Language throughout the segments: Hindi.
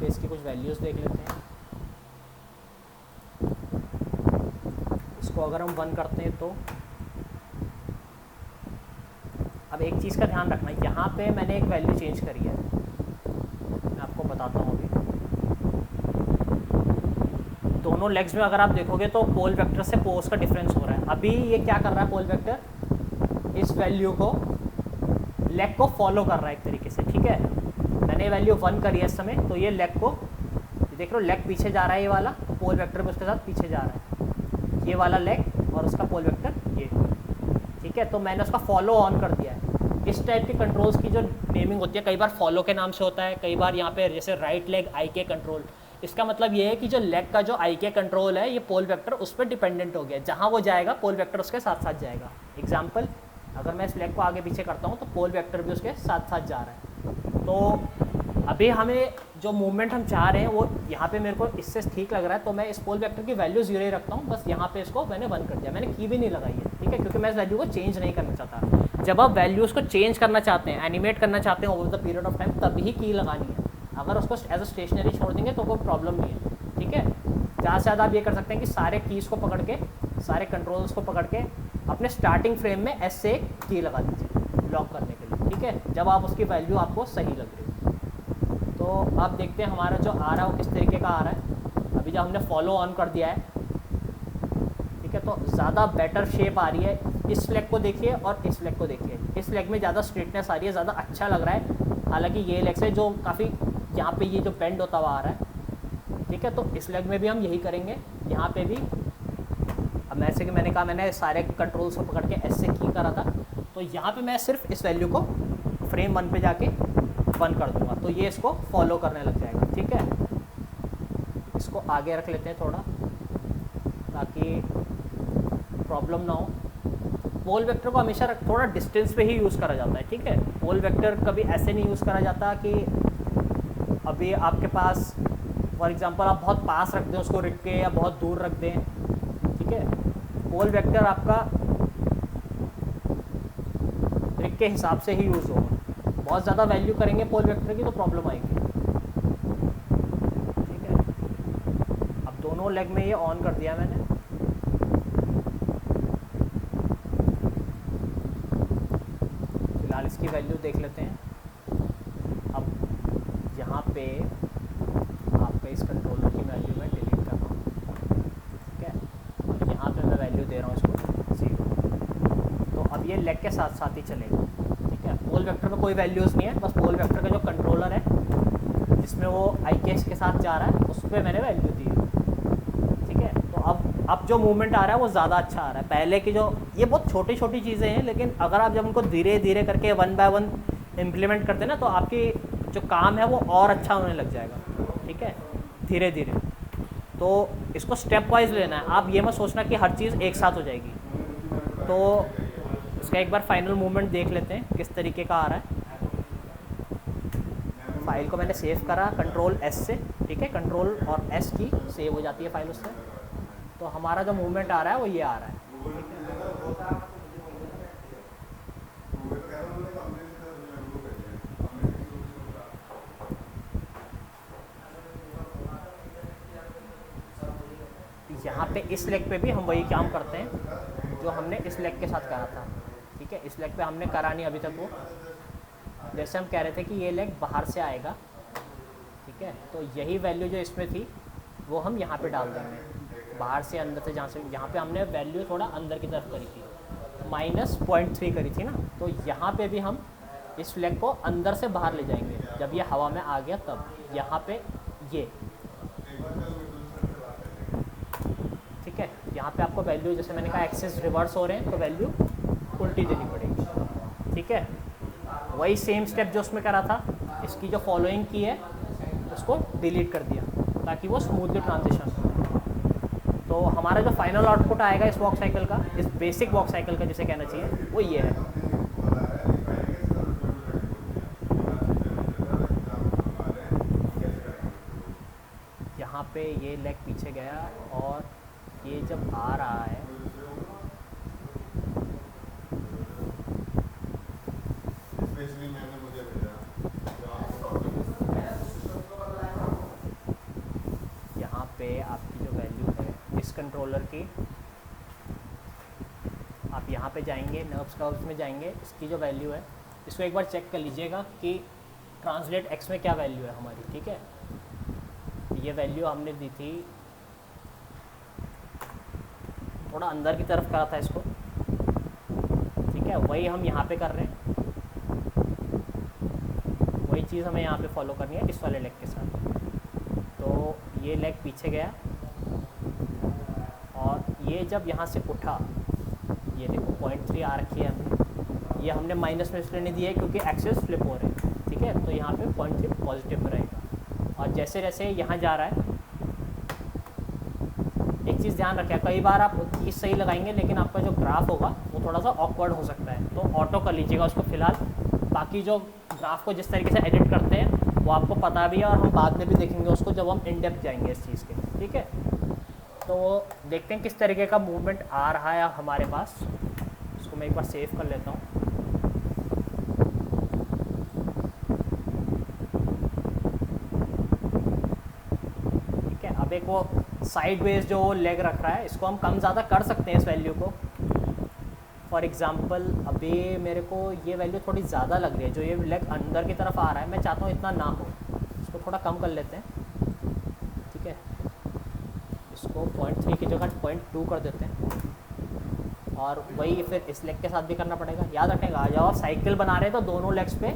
इसकी कुछ वैल्यूज़ देख लेते हैं। इसको अगर हम 1 करते हैं तो अब एक चीज़ का ध्यान रखना, यहाँ पे मैंने एक वैल्यू चेंज करी है, मैं आपको बताता हूँ अभी। दोनों लेग्स में अगर आप देखोगे तो पोल वेक्टर से पोज का डिफरेंस हो रहा है। अभी ये क्या कर रहा है, पोल वेक्टर इस वैल्यू को, लेग को फॉलो कर रहा है एक तरीके से, ठीक है। मैंने वैल्यू 1 करी है इस समय, तो ये लेग को, देख लो लेग पीछे जा रहा है, ये वाला पोल वेक्टर भी उसके साथ पीछे जा रहा है, ये वाला लेग और उसका पोल वेक्टर ये, ठीक है। तो मैंने उसका फॉलो ऑन कर दिया है। इस टाइप के कंट्रोल्स की जो नेमिंग होती है, कई बार फॉलो के नाम से होता है, कई बार यहाँ पे जैसे राइट लेग आई के कंट्रोल। इसका मतलब ये है कि जो लेग का जो आई के कंट्रोल है, ये पोल वेक्टर उस पर डिपेंडेंट हो गया, जहाँ वो जाएगा पोल वेक्टर उसके साथ साथ जाएगा। एग्जाम्पल, अगर मैं इस लेग को आगे पीछे करता हूँ तो पोल वेक्टर भी उसके साथ साथ जा रहा है। तो अभी हमें जो मूवमेंट हम चाह रहे हैं वो यहाँ पे मेरे को इससे ठीक लग रहा है, तो मैं इस पोल वेक्टर की वैल्यू 0 ही रखता हूँ। बस यहाँ पे इसको मैंने 1 कर दिया, मैंने की भी नहीं लगाई है, ठीक है, क्योंकि मैं इस वैल्यू को चेंज नहीं करना चाहता। जब आप वैल्यूज़ को चेंज करना चाहते हैं, एनिमेट करना चाहते हैं over the period of time, तभी की लगानी है। अगर उसको एज अ स्टेशनरी छोड़ देंगे तो कोई प्रॉब्लम नहीं है, ठीक है। ज़्यादा से ज़्यादा आप ये कर सकते हैं कि सारे कीज़ को पकड़ के, सारे कंट्रोल्स को पकड़ के अपने स्टार्टिंग फ्रेम में एस से एक की लगा दीजिए लॉक करने के लिए, ठीक है, जब आप उसकी वैल्यू आपको सही लग रही है। तो आप देखते हैं हमारा जो आ रहा है वो किस तरीके का आ रहा है। अभी जब हमने फॉलो ऑन कर दिया है, ठीक है, तो ज़्यादा बेटर शेप आ रही है। इस लेग को देखिए और इस लेग को देखिए, इस लेग में ज़्यादा स्ट्रेटनेस आ रही है, ज़्यादा अच्छा लग रहा है। हालांकि ये लेग से जो काफ़ी यहाँ पे ये जो बेंड होता हुआ आ रहा है, ठीक है, तो इस लेग में भी हम यही करेंगे, यहाँ पे भी। अब जैसे कि मैंने कहा, मैंने सारे कंट्रोल्स को पकड़ के एस से की करा था, तो यहाँ पे मैं सिर्फ इस वैल्यू को फ्रेम 1 पे जाके 1 कर दूंगा, तो ये इसको फॉलो करने लग जाएगा, ठीक है। इसको आगे रख लेते हैं थोड़ा, ताकि प्रॉब्लम ना हो। पोल वेक्टर को हमेशा थोड़ा डिस्टेंस पे ही यूज़ करा जाता है, ठीक है। पोल वेक्टर कभी ऐसे नहीं यूज़ करा जाता कि अभी आपके पास फॉर एग्जांपल आप बहुत पास रख दें उसको रिग के, या बहुत दूर रख दें, ठीक है। पोल वेक्टर आपका रिग के हिसाब से ही यूज़ होगा। बहुत ज़्यादा वैल्यू करेंगे पोल वेक्टर की तो प्रॉब्लम आएगी, ठीक है। अब दोनों लेग में ये ऑन कर दिया मैंने। फिलहाल इसकी वैल्यू देख लेते हैं। अब यहाँ पे आपका इस कंट्रोलर की वैल्यू मैं डिलीट कर रहा हूँ, ठीक है, और यहाँ पे मैं वैल्यू दे रहा हूँ इसको 0। तो अब ये लेग के साथ साथ ही चलेगा, ठीक है। पोल वेक्टर में कोई वैल्यूज़ नहीं है, बस पोल वेक्टर का जो कंट्रोलर है जिसमें वो आई के साथ जा रहा है, उस पर मैंने वैल्यू दी है, ठीक है। तो अब जो मूवमेंट आ रहा है वो ज़्यादा अच्छा आ रहा है। पहले की जो ये बहुत छोटी छोटी चीज़ें हैं, लेकिन अगर आप जब उनको धीरे धीरे करके 1 बाय 1 इम्प्लीमेंट करते हैं ना, तो आपकी जो काम है वो और अच्छा होने लग जाएगा, ठीक है, धीरे धीरे। तो इसको स्टेप वाइज लेना है, आप ये मत सोचना कि हर चीज़ एक साथ हो जाएगी। तो इसका एक बार फाइनल मूवमेंट देख लेते हैं किस तरीके का आ रहा है। फाइल को मैंने सेव करा कंट्रोल एस से, ठीक है, कंट्रोल और एस की सेव हो जाती है फाइल उससे। तो हमारा जो मूवमेंट आ रहा है वो ये आ रहा है, यहाँ पे इस लेग पे भी हम वही काम करते हैं जो हमने इस लेग के साथ करा था, ठीक है। इस लेग पे हमने करा नहीं अभी तक वो, जैसे हम कह रहे थे कि ये लेग बाहर से आएगा, ठीक है, तो यही वैल्यू जो इसमें थी वो हम यहाँ पे डाल देंगे, बाहर से अंदर से, जहाँ से यहाँ पे हमने वैल्यू थोड़ा अंदर की तरफ करी थी, -0.3 करी थी ना, तो यहाँ पे भी हम इस लेग को अंदर से बाहर ले जाएंगे। जब ये हवा में आ गया तब यहाँ पे ये, ठीक है, यहाँ पे आपको वैल्यू, जैसे मैंने कहा एक्सेस रिवर्स हो रहे हैं तो वैल्यू उल्टी देनी पड़ेगी, ठीक है। वही सेम स्टेप जो उसमें करा था, इसकी जो फॉलोइंग की है उसको डिलीट कर दिया ताकि वो स्मूथली ट्रांजिशन हो। तो हमारा जो फाइनल आउटपुट आएगा इस वॉक साइकिल का, इस बेसिक वॉक साइकिल का जिसे कहना चाहिए, वो ये है। यहाँ पे ये लेग पीछे गया और ये जब आ रहा है, पे आपकी जो वैल्यू है इस कंट्रोलर की, आप यहाँ पे जाएंगे नर्व्स कर्व्स में जाएंगे, इसकी जो वैल्यू है इसको एक बार चेक कर लीजिएगा कि ट्रांसलेट एक्स में क्या वैल्यू है हमारी। ठीक है, ये वैल्यू हमने दी थी, थोड़ा अंदर की तरफ करा था इसको। ठीक है, वही हम यहाँ पे कर रहे हैं, वही चीज़ हमें यहाँ पे फॉलो करनी है इस वाले लेग के साथ। तो ये लेग पीछे गया और ये जब यहाँ से उठा, ये देखो 0.3 आ रखी है हमने, ये हमने माइनस में इसलिए नहीं दिया है क्योंकि एक्सेस फ्लिप हो रहे हैं। ठीक है, तो यहाँ पे 0.3 पॉजिटिव में रहेगा और जैसे जैसे यहाँ जा रहा है, एक चीज़ ध्यान रखें, कई बार आप चीज़ सही लगाएंगे लेकिन आपका जो ग्राफ होगा वो थोड़ा सा ऑकवर्ड हो सकता है, तो ऑटो कर लीजिएगा उसको फिलहाल। बाकी जो ग्राफ को जिस तरीके से एडिट करते हैं वो आपको पता भी है और हम बाद में भी देखेंगे उसको जब हम इन डेप्थ जाएंगे इस चीज़ के। ठीक है, तो देखते हैं किस तरीके का मूवमेंट आ रहा है हमारे पास। इसको मैं एक बार सेव कर लेता हूँ। ठीक है, अब एक वो साइड वेज जो लेग रख रहा है इसको हम कम ज़्यादा कर सकते हैं इस वैल्यू को। फॉर एग्ज़ाम्पल अभी मेरे को ये वैल्यू थोड़ी ज़्यादा लग रही है, जो ये लेग अंदर की तरफ आ रहा है, मैं चाहता हूँ इतना ना हो, इसको थोड़ा कम कर लेते हैं। ठीक है, इसको 0.3 की जगह 0.2 कर देते हैं और वही फिर इस लेग के साथ भी करना पड़ेगा। याद रखेगा, जब आप साइकिल बना रहे हैं तो दोनों लेग्स पे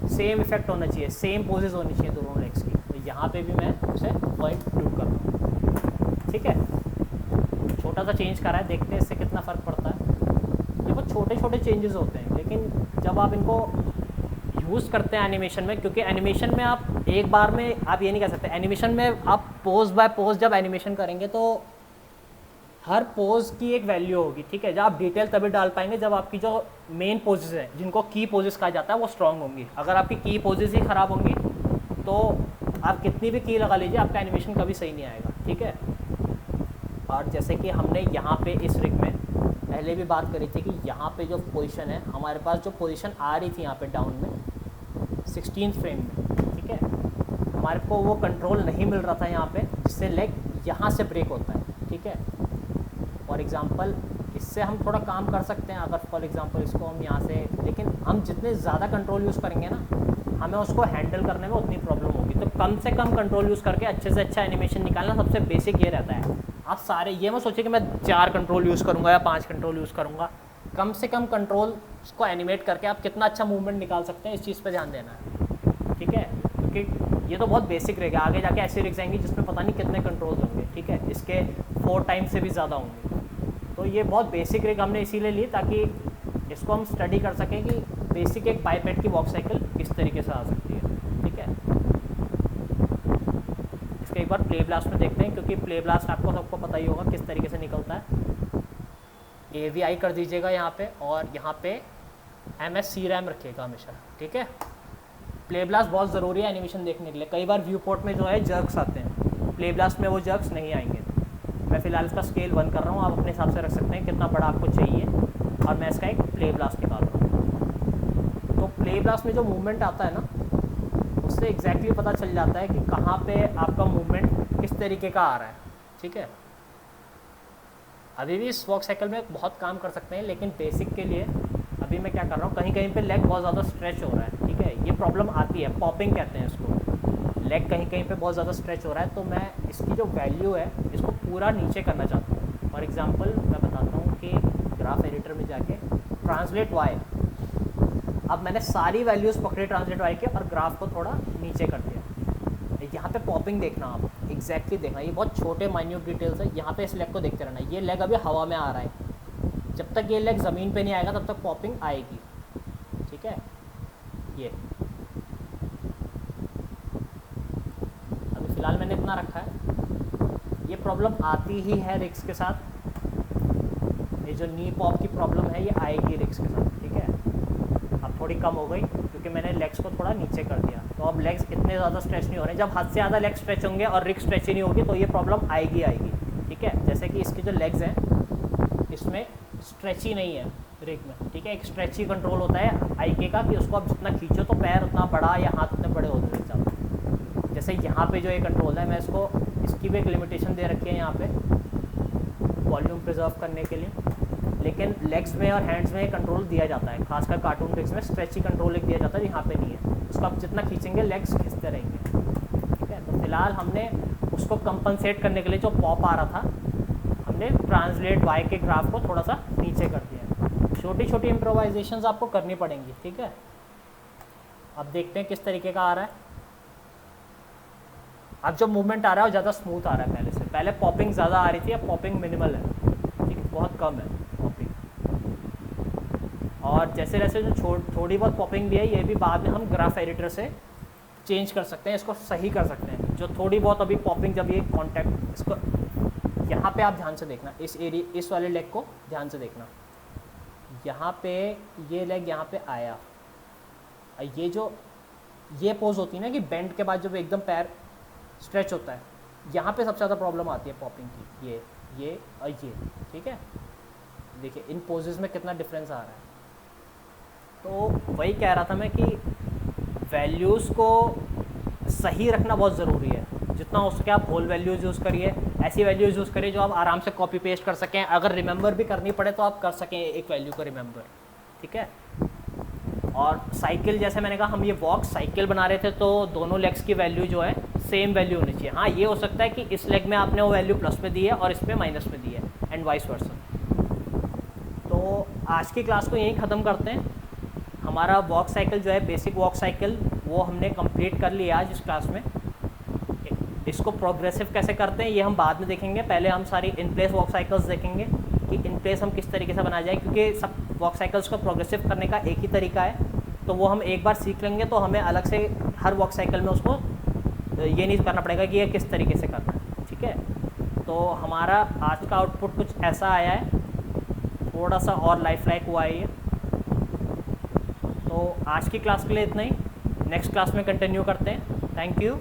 सेम इफेक्ट होना चाहिए, सेम पोजेस होनी चाहिए दोनों लेग्स की। तो यहाँ पे भी मैं उसे 0.2 कर दूँ। ठीक है, छोटा सा चेंज करा है, देखते हैं इससे कितना फ़र्क पड़ता है। ये बहुत छोटे छोटे चेंजेस होते हैं लेकिन जब आप इनको यूज़ करते हैं एनिमेशन में, क्योंकि एनिमेशन में आप एक बार में आप ये नहीं कह सकते, एनिमेशन में आप पोज बाय पोज जब एनिमेशन करेंगे तो हर पोज की एक वैल्यू होगी। ठीक है, जब आप डिटेल तभी डाल पाएंगे जब आपकी जो मेन पोजेस हैं, जिनको की पोजेस कहा जाता है, वो स्ट्रॉन्ग होंगी। अगर आपकी की पोजेस ही ख़राब होंगी तो आप कितनी भी की लगा लीजिए, आपका एनिमेशन कभी सही नहीं आएगा। ठीक है, और जैसे कि हमने यहाँ पे इस रिग में पहले भी बात करी थी कि यहाँ पे जो पोजीशन है, हमारे पास जो पोजीशन आ रही थी यहाँ पे डाउन में 16th फ्रेम में, ठीक है, हमारे को वो कंट्रोल नहीं मिल रहा था यहाँ पे, जिससे लेग यहाँ से ब्रेक होता है। ठीक है, फॉर एग्ज़ाम्पल इससे हम थोड़ा काम कर सकते हैं, अगर फॉर एग्ज़ाम्पल इसको हम यहाँ से, लेकिन हम जितने ज़्यादा कंट्रोल यूज़ करेंगे ना, हमें उसको हैंडल करने में उतनी प्रॉब्लम होगी। तो कम से कम कंट्रोल यूज़ करके अच्छे से अच्छा एनिमेशन निकालना सबसे बेसिक ये रहता है। आप सारे ये मत सोचिए कि मैं 4 कंट्रोल यूज़ करूँगा या 5 कंट्रोल यूज़ करूँगा, कम से कम कंट्रोल को एनिमेट करके आप कितना अच्छा मूवमेंट निकाल सकते हैं, इस चीज़ पे ध्यान देना है। ठीक है, क्योंकि ये तो बहुत बेसिक रहेगा, आगे जाके ऐसी रिग्स आएंगी जिसमें पता नहीं कितने कंट्रोल्स होंगे। ठीक है, इसके 4 टाइम्स से भी ज़्यादा होंगे। तो ये बहुत बेसिक रिग हमने इसीलिए ली ताकि इसको हम स्टडी कर सकें कि बेसिक एक बाइपेड की वॉक साइकिल किस तरीके से आ सकती है। ठीक है, इसको एक बार प्ले ब्लास्ट में देखते हैं, क्योंकि प्ले ब्लास्ट आपको सबको पता ही होगा किस तरीके से निकलता है। AVI कर दीजिएगा यहाँ पे, और यहाँ पे MSC RAM रखिएगा हमेशा। ठीक है, प्ले ब्लास्ट बहुत ज़रूरी है एनिमेशन देखने के लिए। कई बार व्यू पोर्ट में जो है जर्क्स आते हैं, प्ले ब्लास्ट में वो जर्क्स नहीं आएंगे। मैं फ़िलहाल इसका स्केल 1 कर रहा हूँ, आप अपने हिसाब से रख सकते हैं कितना बड़ा आपको चाहिए, और मैं इसका एक प्ले ब्लास्ट निकाल रहा हूँ। तो प्ले ब्लास्ट में जो मूवमेंट आता है ना, उससे एग्जैक्टली पता चल जाता है कि कहाँ पे आपका मूवमेंट किस तरीके का आ रहा है। ठीक है, अभी भी इस वॉक साइकिल में बहुत काम कर सकते हैं, लेकिन बेसिक के लिए अभी मैं क्या कर रहा हूँ, कहीं कहीं पे लेग बहुत ज़्यादा स्ट्रेच हो रहा है। ठीक है, ये प्रॉब्लम आती है, पॉपिंग कहते हैं इसको। लेग कहीं कहीं पे बहुत ज़्यादा स्ट्रेच हो रहा है, तो मैं इसकी जो वैल्यू है इसको पूरा नीचे करना चाहता हूँ। फॉर एग्जांपल मैं बताता हूँ कि ग्राफ एडिटर में जाके ट्रांसलेट वाई, अब मैंने सारी वैल्यूज़ पकड़ी ट्रांसलेट वाई के और ग्राफ को थोड़ा नीचे कर दिया। यहाँ पे पॉपिंग देखना, आप एग्जैक्टली देखना, ये बहुत छोटे माइन्यूट डिटेल्स है। यहाँ पे इस लेग को देखते रहना, ये लेग अभी हवा में आ रहा है, जब तक ये लेग ज़मीन पे नहीं आएगा तब तक पॉपिंग आएगी। ठीक है, ये अभी फ़िलहाल मैंने इतना रखा है। ये प्रॉब्लम आती ही है रिग्स के साथ, ये जो नी पॉप की प्रॉब्लम है ये आएगी रिग्स के साथ। ठीक है, अब थोड़ी कम हो गई क्योंकि मैंने लेग्स को थोड़ा नीचे कर दिया, तो अब लेग्स इतने ज़्यादा स्ट्रेच नहीं हो रहे। जब हद से ज़्यादा लेग स्ट्रेच होंगे और रिग स्ट्रेच ही नहीं होगी तो ये प्रॉब्लम आएगी। ठीक है, जैसे कि इसकी जो लेग्स हैं इसमें स्ट्रेच ही नहीं है रिग में। ठीक है, एक स्ट्रेची कंट्रोल होता है आईके का कि उसको आप जितना खींचो तो पैर उतना बड़ा या हाथ उतने बड़े होते हैं। जैसे यहाँ पे जो ये कंट्रोल है, मैं इसको इसकी भी एक लिमिटेशन दे रखी है यहाँ पे वॉल्यूम प्रिजर्व करने के लिए, लेकिन लेग्स में और हैंड्स में कंट्रोल दिया जाता है, खासकर कार्टून ट्रिक्स में स्ट्रेची कंट्रोल एक दिया जाता है, यहाँ पे नहीं है। उसको आप जितना खींचेंगे लेग्स खींचते रहेंगे, ठीक है। तो फिलहाल हमने उसको कंपनसेट करने के लिए जो पॉप आ रहा था, हमने ट्रांसलेट वाई के ग्राफ को थोड़ा सा नीचे कर दिया। छोटी छोटी इम्प्रोवाइजेशंस आपको करनी पड़ेंगी, ठीक है। अब देखते हैं किस तरीके का आ रहा है। अब जो मूवमेंट आ रहा है वो ज़्यादा स्मूथ आ रहा है पहले से। पहले पॉपिंग ज़्यादा आ रही थी, अब पॉपिंग मिनिमल है, ठीक है, बहुत कम है पॉपिंग। और जैसे जैसे जो थोड़ी बहुत पॉपिंग भी है, ये भी बाद में हम ग्राफ एडिटर से चेंज कर सकते हैं, इसको सही कर सकते हैं। जो थोड़ी बहुत अभी पॉपिंग, जब ये कॉन्टैक्ट, इसको यहाँ पे आप ध्यान से देखना, इस एरिया, इस वाले लेग को ध्यान से देखना। यहाँ पे ये लेग यहाँ पे आया, ये जो ये पोज होती है ना कि बेंड के बाद जब एकदम पैर स्ट्रेच होता है, यहाँ पे सबसे ज़्यादा प्रॉब्लम आती है पॉपिंग की, ये और ये, ठीक है। देखिए इन पोजेस में कितना डिफरेंस आ रहा है। तो वही कह रहा था मैं कि वैल्यूज़ को सही रखना बहुत ज़रूरी है। जितना हो सके आप होल वैल्यूज़ यूज़ करिए, ऐसी वैल्यूज़ यूज़ करिए जो आप आराम से कॉपी पेस्ट कर सकें। अगर रिमेंबर भी करनी पड़े तो आप कर सकें एक वैल्यू को रिमेंबर, ठीक है। और साइकिल, जैसे मैंने कहा, हम ये वॉक साइकिल बना रहे थे, तो दोनों लेग्स की वैल्यू जो है सेम वैल्यू होनी चाहिए। हाँ, ये हो सकता है कि इस लेग में आपने वो वैल्यू प्लस में दी है और इस पे माइनस में दी है, एंड वाइस वर्सा। तो आज की क्लास को यहीं ख़त्म करते हैं। हमारा वॉक साइकिल जो है, बेसिक वॉक साइकिल, वो हमने कंप्लीट कर लिया आज इस क्लास में। इसको प्रोग्रेसिव कैसे करते हैं ये हम बाद में देखेंगे। पहले हम सारी इन प्लेस वॉक साइकिल्स देखेंगे कि इन प्लेस हम किस तरीके से बनाया जाए, क्योंकि सब वॉक साइकिल्स को प्रोग्रेसिव करने का एक ही तरीका है। तो वो हम एक बार सीख लेंगे तो हमें अलग से हर वॉक साइकिल में उसको ये नहीं करना पड़ेगा कि ये किस तरीके से करना है, ठीक है। तो हमारा आज का आउटपुट कुछ ऐसा आया है, थोड़ा सा और लाइफ लाइक हुआ है ये। तो आज की क्लास के लिए इतना ही, नेक्स्ट क्लास में कंटिन्यू करते हैं। Thank you.